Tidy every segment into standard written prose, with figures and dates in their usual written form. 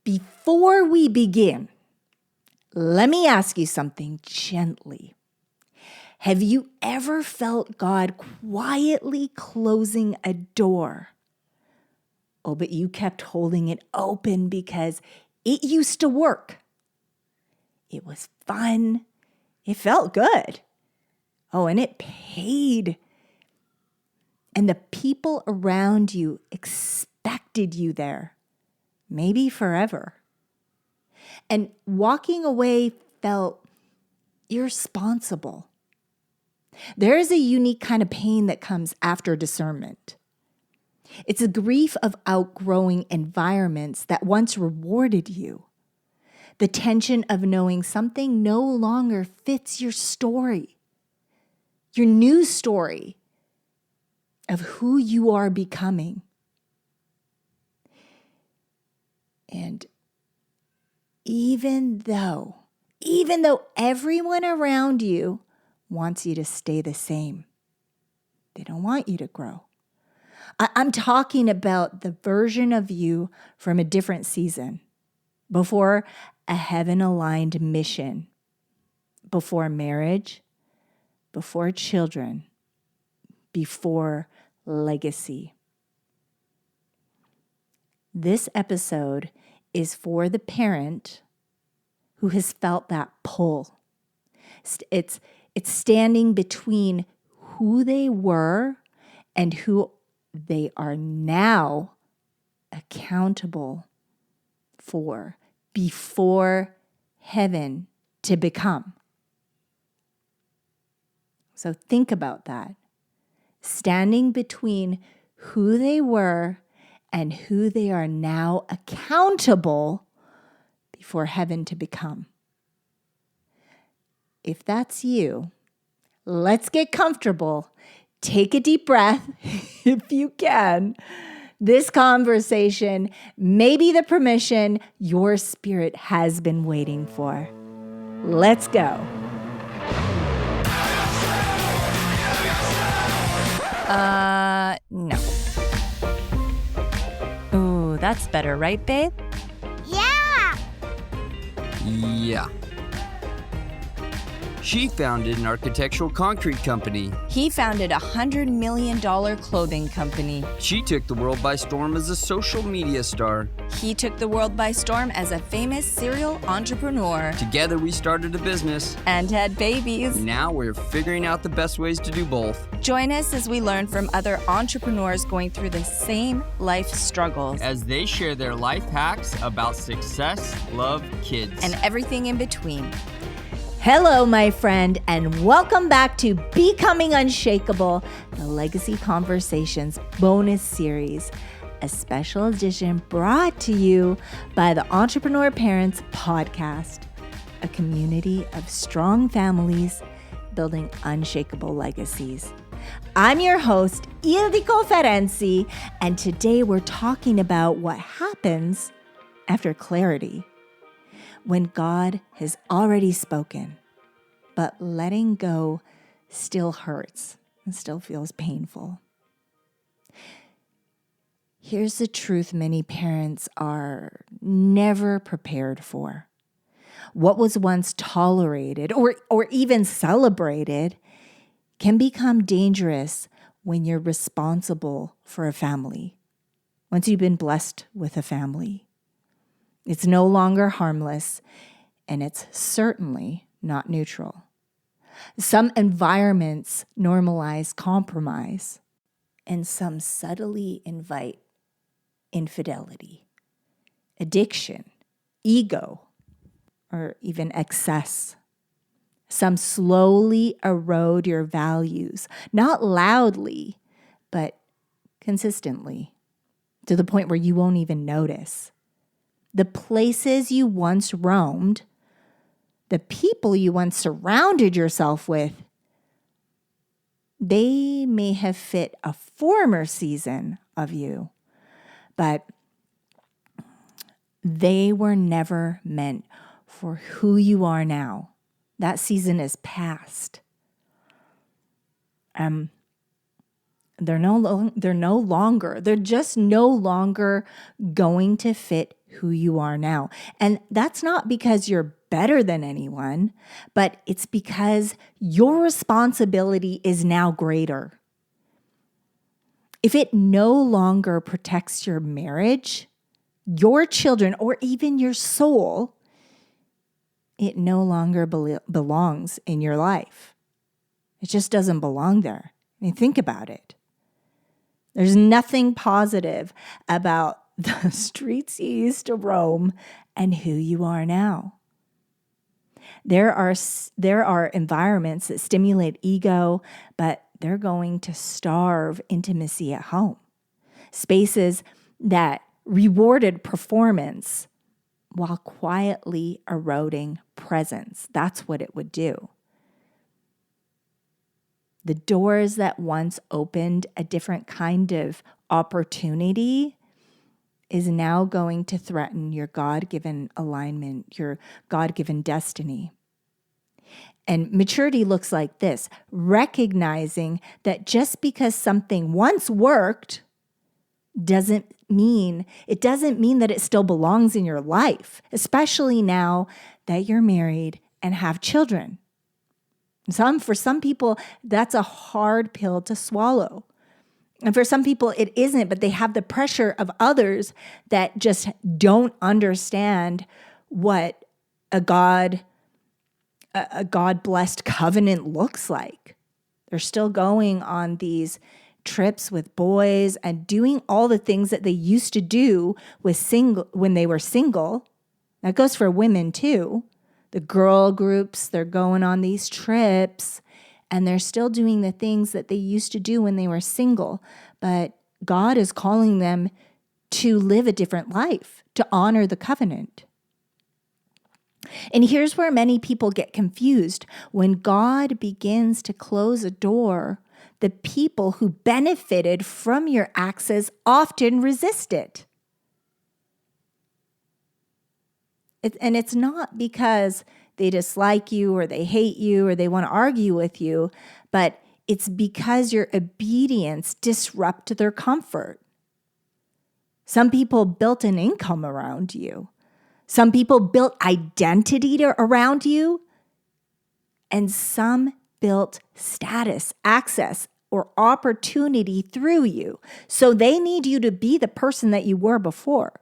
Before we begin, let me ask you something gently. Have you ever felt God quietly closing a door? Oh, but you kept holding it open because it used to work. It was fun. It felt good. Oh, and it paid. And the people around you expected you there, maybe forever. And walking away felt irresponsible. There is a unique kind of pain that comes after discernment. It's a grief of outgrowing environments that once rewarded you. The tension of knowing something no longer fits your story, your new story of who you are becoming. And even though everyone around you wants you to stay the same, they don't want you to grow. I'm talking about the version of you from a different season, before a heaven-aligned mission, before marriage, before children, before legacy. This episode is for the parent who has felt that pull. It's standing between who they were and who they are now accountable for before heaven to become. So think about that. Standing between who they were and who they are now accountable before heaven to become. If that's you, let's get comfortable. Take a deep breath if you can. This conversation may be the permission your spirit has been waiting for. Let's go. No. Ooh, that's better, right, babe? Yeah. Yeah. She founded an architectural concrete company. He founded a $100 million clothing company. She took the world by storm as a social media star. He took the world by storm as a famous serial entrepreneur. Together we started a business. And had babies. Now we're figuring out the best ways to do both. Join us as we learn from other entrepreneurs going through the same life struggles. As they share their life hacks about success, love, kids, and everything in between. Hello, my friend, and welcome back to Becoming Unshakable, the Legacy Conversations bonus series, a special edition brought to you by the Entrepreneur Parents Podcast, a community of strong families building unshakable legacies. I'm your host, Ildiko Ferenczi, and today we're talking about what happens after clarity. When God has already spoken, but letting go still hurts and still feels painful. Here's the truth many parents are never prepared for. What was once tolerated or even celebrated can become dangerous when you're responsible for a family, once you've been blessed with a family. It's no longer harmless, and it's certainly not neutral. Some environments normalize compromise, and some subtly invite infidelity, addiction, ego, or even excess. Some slowly erode your values, not loudly, but consistently, to the point where you won't even notice. The places you once roamed, the people you once surrounded yourself with, they may have fit a former season of you, but they were never meant for who you are now. That season is past. They're just no longer going to fit who you are now. And that's not because you're better than anyone, but it's because your responsibility is now greater. If it no longer protects your marriage, your children, or even your soul, it no longer belongs in your life. It just doesn't belong there. I mean, think about it. There's nothing positive about the streets you used to roam and who you are now. There are environments that stimulate ego, but they're going to starve intimacy at home. Spaces that rewarded performance while quietly eroding presence. That's what it would do. The doors that once opened a different kind of opportunity is now going to threaten your God-given alignment, your God-given destiny. And maturity looks like this: recognizing that just because something once worked doesn't mean that it still belongs in your life, especially now that you're married and have children. For some people, that's a hard pill to swallow. And for some people, it isn't, but they have the pressure of others that just don't understand what a God-blessed covenant looks like. They're still going on these trips with boys and doing all the things that they used to do when they were single. That goes for women too. The girl groups, they're going on these trips and they're still doing the things that they used to do when they were single. But God is calling them to live a different life, to honor the covenant. And here's where many people get confused. When God begins to close a door, the people who benefited from your access often resist it. And it's not because they dislike you or they hate you or they want to argue with you, but it's because your obedience disrupted their comfort. Some people built an income around you. Some people built identity around you. And some built status, access, or opportunity through you. So they need you to be the person that you were before.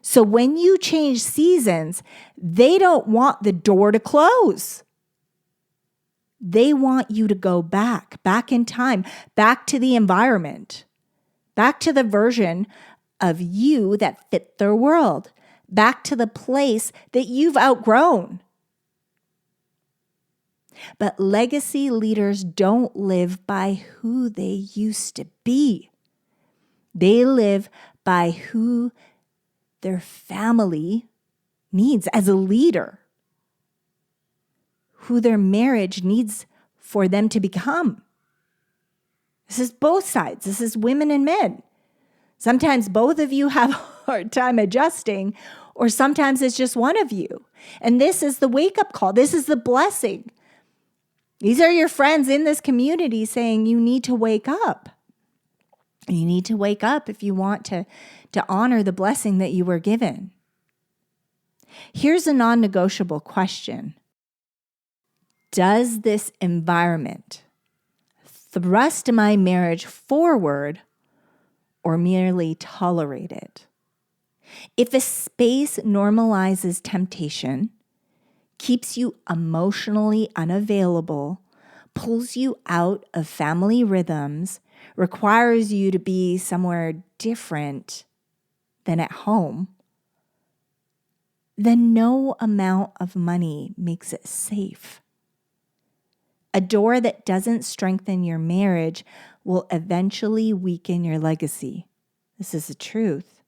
So when you change seasons, they don't want the door to close. They want you to go back in time, back to the environment, back to the version of you that fit their world, back to the place that you've outgrown. But legacy leaders don't live by who they used to be. They live by who their family needs as a leader, who their marriage needs for them to become. This is both sides. This is women and men. Sometimes both of you have a hard time adjusting, or sometimes it's just one of you. And this is the wake-up call. This is the blessing. These are your friends in this community saying you need to wake up. You need to wake up if you want to honor the blessing that you were given. Here's a non-negotiable question. Does this environment thrust my marriage forward or merely tolerate it? If a space normalizes temptation, keeps you emotionally unavailable, pulls you out of family rhythms, requires you to be somewhere different than at home, then no amount of money makes it safe. A door that doesn't strengthen your marriage will eventually weaken your legacy. This is the truth.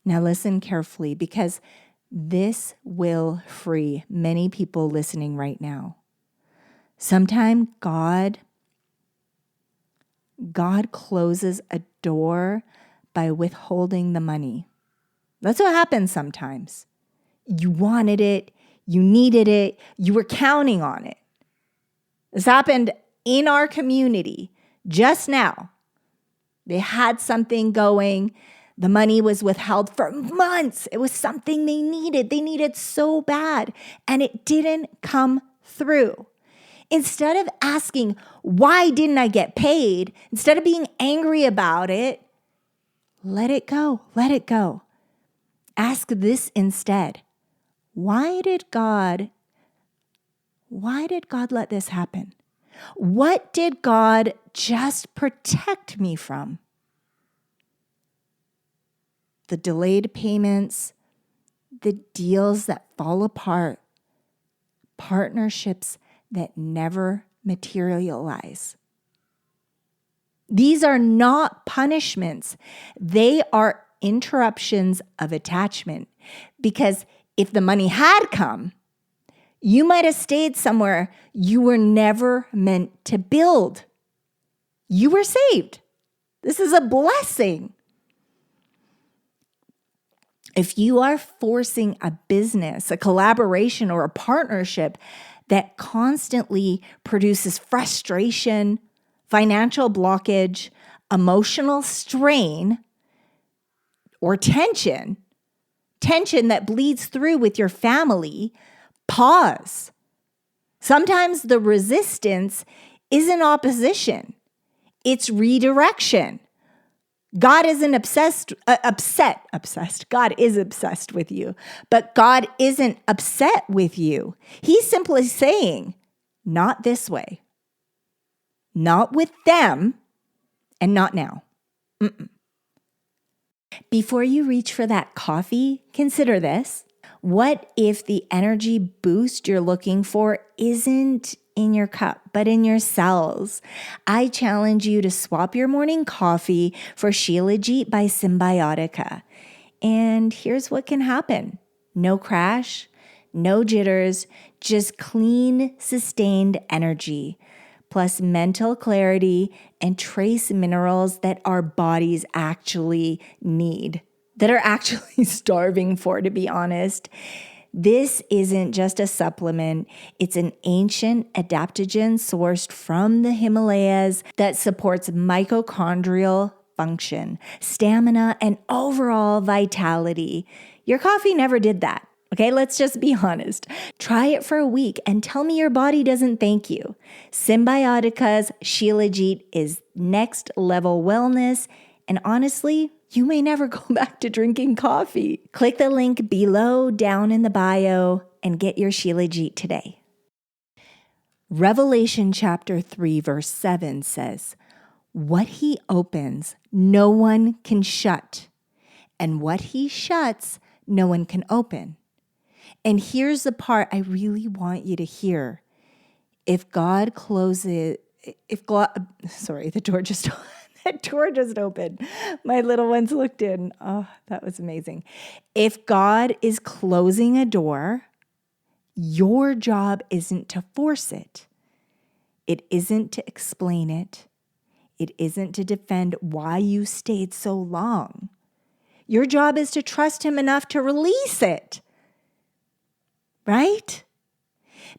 Now listen carefully, because this will free many people listening right now. Sometimes God closes a door by withholding the money. That's what happens sometimes. You wanted it, you needed it, you were counting on it. This happened in our community just now. They had something going. The money was withheld for months. It was something they needed. They needed so bad, and it didn't come through. Instead of asking, why didn't I get paid? Instead of being angry about it, let it go. Let it go. Ask this instead. Why did God let this happen? What did God just protect me from? The delayed payments, the deals that fall apart, partnerships that never materialize. These are not punishments. They are interruptions of attachment. Because if the money had come, you might have stayed somewhere you were never meant to build. You were saved. This is a blessing. If you are forcing a business, a collaboration, or a partnership that constantly produces frustration, financial blockage, emotional strain, or tension that bleeds through with your family, pause. Sometimes the resistance isn't opposition. It's redirection. God isn't obsessed. God is obsessed with you, but God isn't upset with you. He's simply saying, not this way, not with them, and not now. Before you reach for that coffee, consider this. What if the energy boost you're looking for isn't in your cup, but in your cells? I challenge you to swap your morning coffee for Shilajit by Symbiotica. And here's what can happen. No crash, no jitters, just clean, sustained energy, plus mental clarity and trace minerals that our bodies actually need, that are actually starving for, to be honest. This isn't just a supplement. It's an ancient adaptogen sourced from the Himalayas that supports mitochondrial function, stamina, and overall vitality. Your coffee never did that. Okay, let's just be honest. Try it for a week and tell me your body doesn't thank you. Symbiotica's Shilajit is next level wellness, and honestly, you may never go back to drinking coffee. Click the link below down in the bio and get your Shilajit today. Revelation chapter 3 verse 7 says, "What he opens, no one can shut, and what he shuts, no one can open." And here's the part I really want you to hear. The door just opened. My little ones looked in. Oh, that was amazing. If God is closing a door, your job isn't to force it. It isn't to explain it. It isn't to defend why you stayed so long. Your job is to trust him enough to release it. Right?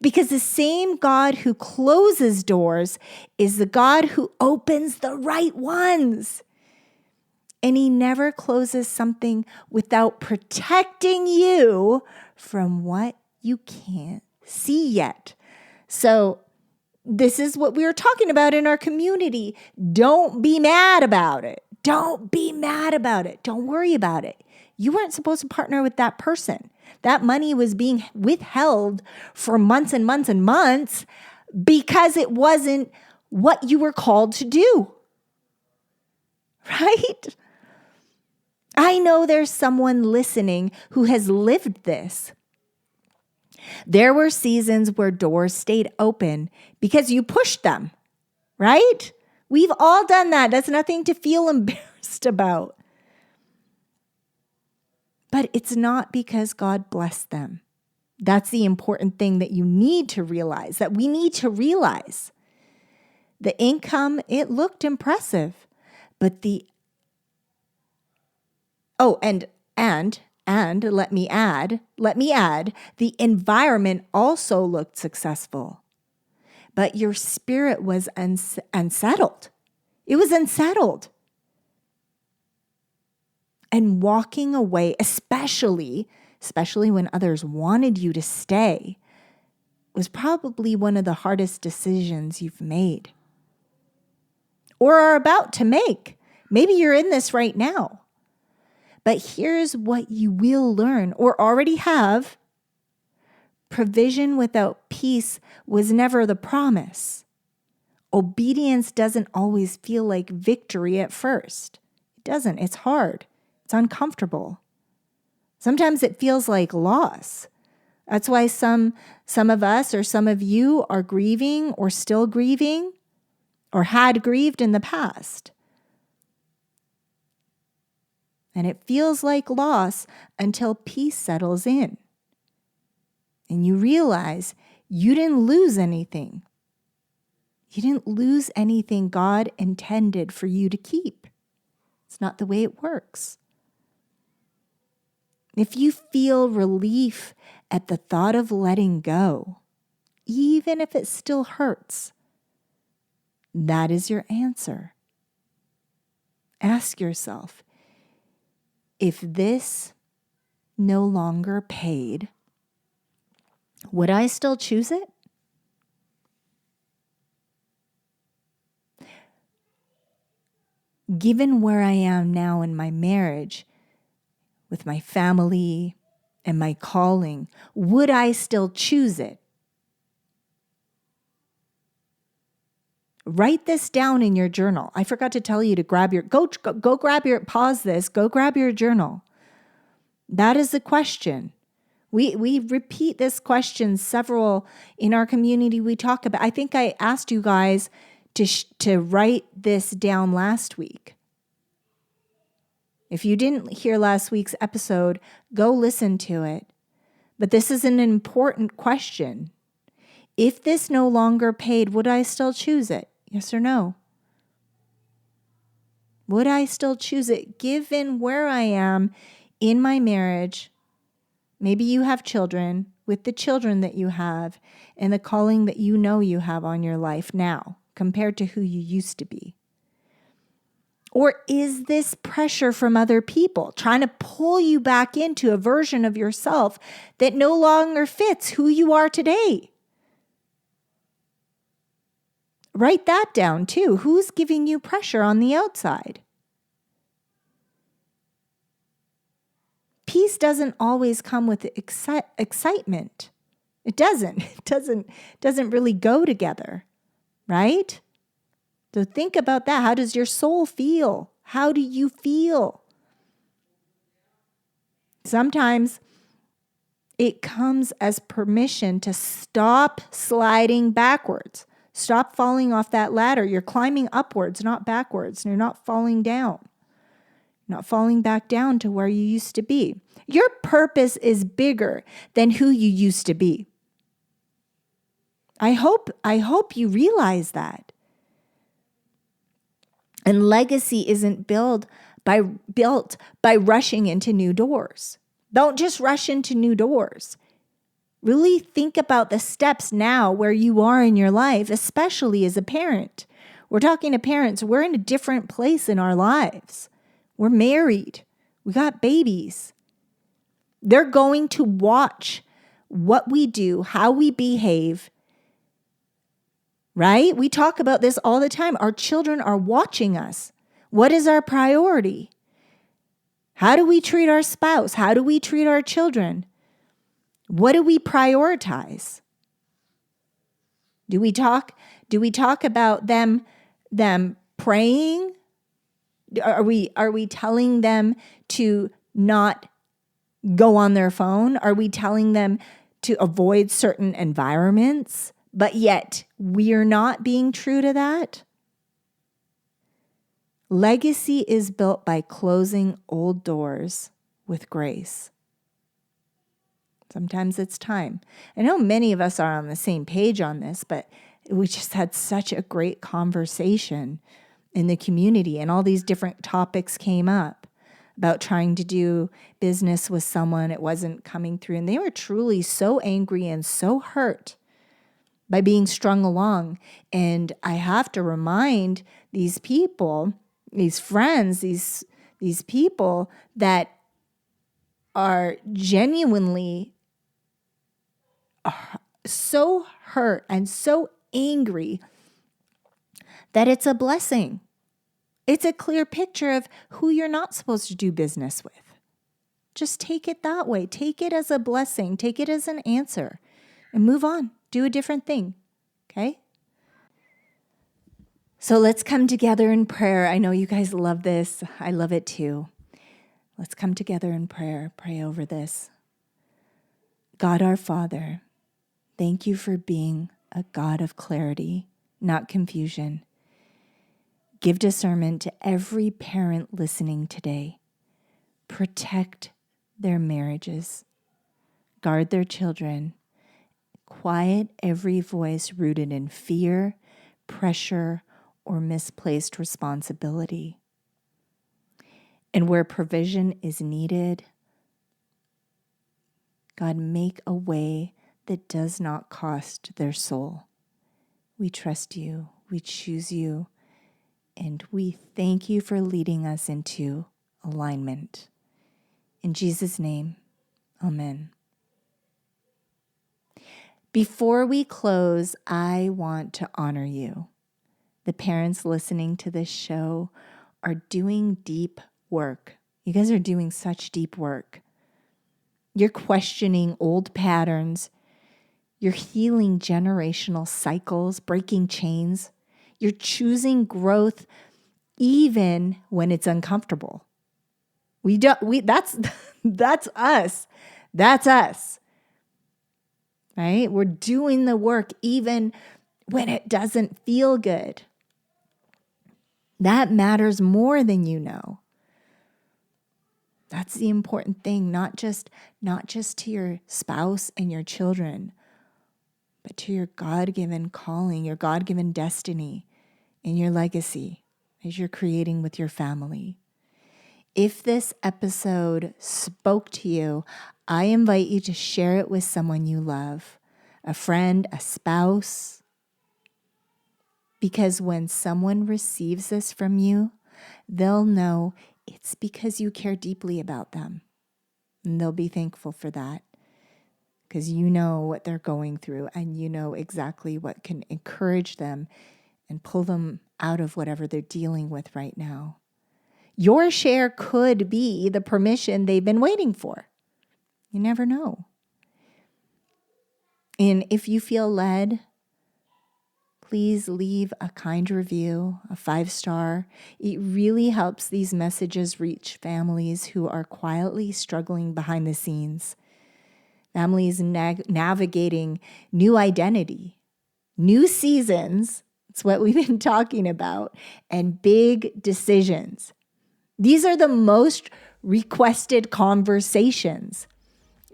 Because the same God who closes doors is the God who opens the right ones. And he never closes something without protecting you from what you can't see yet. So this is what we were talking about in our community. Don't be mad about it. Don't be mad about it. Don't worry about it. You weren't supposed to partner with that person. That money was being withheld for months and months and months because it wasn't what you were called to do. Right? I know there's someone listening who has lived this. There were seasons where doors stayed open because you pushed them, right? We've all done that. That's nothing to feel embarrassed about. But it's not because God blessed them. That's the important thing that you need to realize, that we need to realize. The income, it looked impressive, but and let me add, the environment also looked successful. But your spirit was unsettled. It was unsettled. And walking away, especially when others wanted you to stay, was probably one of the hardest decisions you've made or are about to make. Maybe you're in this right now. But here's what you will learn or already have. Provision without peace was never the promise. Obedience doesn't always feel like victory at first. It doesn't. It's hard. It's uncomfortable. Sometimes it feels like loss. That's why some of us or some of you are grieving or still grieving or had grieved in the past. And it feels like loss until peace settles in. And you realize you didn't lose anything. You didn't lose anything God intended for you to keep. It's not the way it works. If you feel relief at the thought of letting go, even if it still hurts, that is your answer. Ask yourself, if this no longer paid, would I still choose it? Given where I am now in my marriage, with my family and my calling, would I still choose it? Write this down in your journal. I forgot to tell you to grab your, go grab your, pause this, go grab your journal. That is the question. We repeat this question several in our community we talk about. I think I asked you guys to write this down last week. If you didn't hear last week's episode, go listen to it. But this is an important question. If this no longer paid, would I still choose it? Yes or no? Would I still choose it given where I am in my marriage? Maybe you have children, with the children that you have and the calling that you know you have on your life now compared to who you used to be. Or is this pressure from other people trying to pull you back into a version of yourself that no longer fits who you are today? Write that down too. Who's giving you pressure on the outside? Peace doesn't always come with excitement. It doesn't. It doesn't really go together, right? So think about that. How does your soul feel? How do you feel? Sometimes it comes as permission to stop sliding backwards. Stop falling off that ladder. You're climbing upwards, not backwards. You're not falling down. Not falling back down to where you used to be. Your purpose is bigger than who you used to be. I hope you realize that. And legacy isn't built by rushing into new doors. Don't just rush into new doors. Really think about the steps now where you are in your life, especially as a parent. We're talking to parents. We're in a different place in our lives. We're married. We got babies. They're going to watch what we do, how we behave, right? We talk about this all the time. Our children are watching us. What is our priority? How do we treat our spouse? How do we treat our children? What do we prioritize? Do we talk about them praying? Are we telling them to not go on their phone? Are we telling them to avoid certain environments? But yet we're not being true to that? Legacy is built by closing old doors with grace. Sometimes it's time. I know many of us are on the same page on this, but we just had such a great conversation in the community, and all these different topics came up about trying to do business with someone. It wasn't coming through, and they were truly so angry and so hurt by being strung along. And I have to remind these people, these friends, These people that are genuinely so hurt and so angry that it's a blessing. It's a clear picture of who you're not supposed to do business with. Just take it that way. Take it as a blessing. Take it as an answer and move on. Do a different thing. Okay? So let's come together in prayer. I know you guys love this. I love it too. Let's come together in prayer. Pray over this. God our Father, thank you for being a God of clarity, not confusion. Give discernment to every parent listening today. Protect their marriages. Guard their children. Quiet every voice rooted in fear, pressure, or misplaced responsibility. And where provision is needed, God, make a way that does not cost their soul. We trust you. We choose you. And we thank you for leading us into alignment. In Jesus' name, amen. Before we close, I want to honor you. The parents listening to this show are doing deep work. You guys are doing such deep work. You're questioning old patterns. You're healing generational cycles, breaking chains. You're choosing growth even when it's uncomfortable. That's us. That's us. Right? We're doing the work even when it doesn't feel good. That matters more than you know. That's the important thing, not just to your spouse and your children, but to your God-given calling, your God-given destiny, and your legacy as you're creating with your family. If this episode spoke to you, I invite you to share it with someone you love, a friend, a spouse, because when someone receives this from you, they'll know it's because you care deeply about them. And they'll be thankful for that because you know what they're going through and you know exactly what can encourage them and pull them out of whatever they're dealing with right now. Your share could be the permission they've been waiting for. You never know. And if you feel led, please leave a kind review, a 5-star. It really helps these messages reach families who are quietly struggling behind the scenes. Families navigating new identity, new seasons, it's what we've been talking about, and big decisions. These are the most requested conversations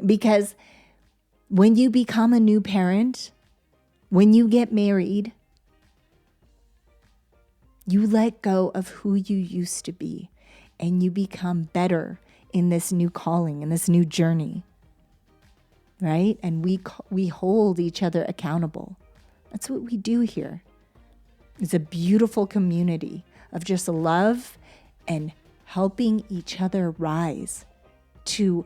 because when you become a new parent, when you get married, you let go of who you used to be and you become better in this new calling, in this new journey, right? And we hold each other accountable. That's what we do here. It's a beautiful community of just love and helping each other rise to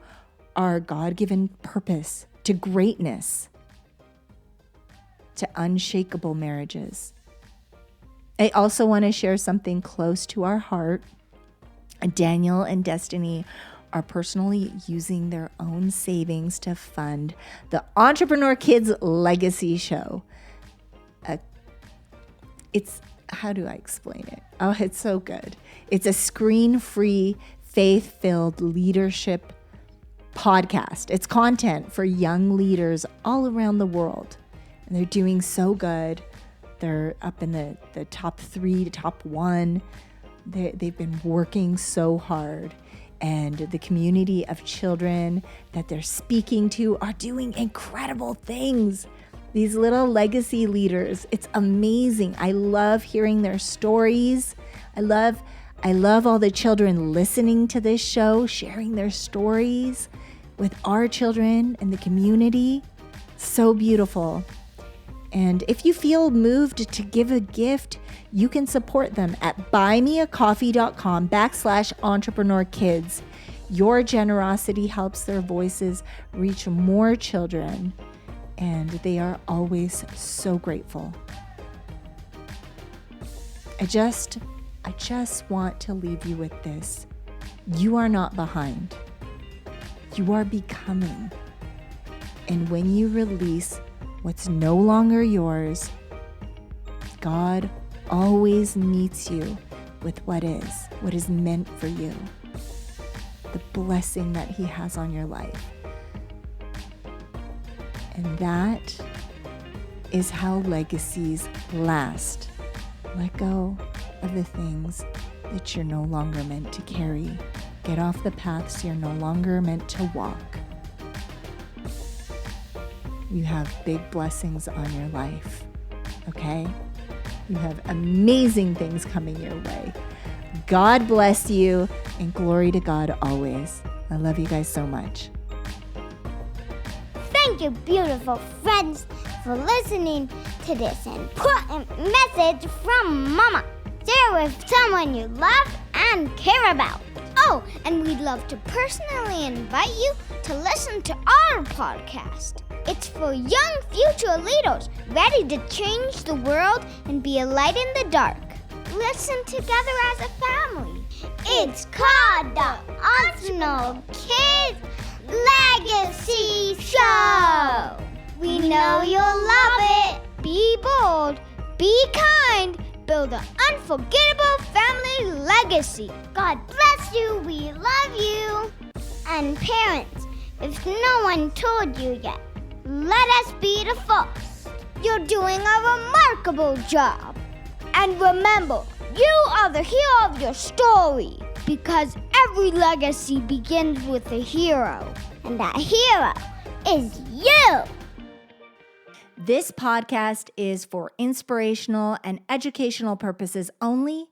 our God-given purpose, to greatness, to unshakable marriages. I also want to share something close to our heart. Daniel and Destiny are personally using their own savings to fund the Entrepreneur Kids Legacy Show. How do I explain it? Oh, it's so good. It's a screen-free, faith-filled leadership podcast. It's content for young leaders all around the world. And they're doing so good. They're up in the top 3 to top 1. They've been working so hard. And the community of children that they're speaking to are doing incredible things. These little legacy leaders, it's amazing. I love hearing their stories. I love all the children listening to this show, sharing their stories with our children and the community. So beautiful. And if you feel moved to give a gift, you can support them at buymeacoffee.com/entrepreneurkids. Your generosity helps their voices reach more children, and they are always so grateful. I just want to leave you with this. You are not behind. You are becoming. And when you release what's no longer yours, God always meets you with what is meant for you, the blessing that He has on your life. And that is how legacies last. Let go of the things that you're no longer meant to carry. Get off the paths you're no longer meant to walk. You have big blessings on your life, okay? You have amazing things coming your way. God bless you, and glory to God always. I love you guys so much. Thank you, beautiful friends, for listening to this important message from Mama. Share with someone you love and care about. Oh, and we'd love to personally invite you to listen to our podcast. It's for young future leaders ready to change the world and be a light in the dark. Listen together as a family. It's called the Unshakable Kids Legacy Show. We know you'll love it. Be bold, be kind, build an unforgettable family legacy. God bless you. We love you. And parents, if no one told you yet, let us be the first. You're doing a remarkable job. And remember, you are the hero of your story, because every legacy begins with a hero. And that hero is you. This podcast is for inspirational and educational purposes only,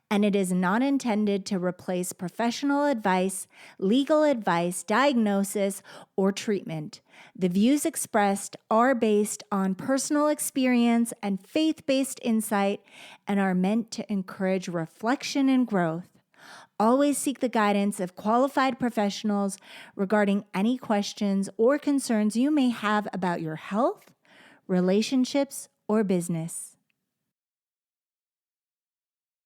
and it is not intended to replace professional advice, legal advice, diagnosis, or treatment. The views expressed are based on personal experience and faith-based insight and are meant to encourage reflection and growth. Always seek the guidance of qualified professionals regarding any questions or concerns you may have about your health, relationships, or business.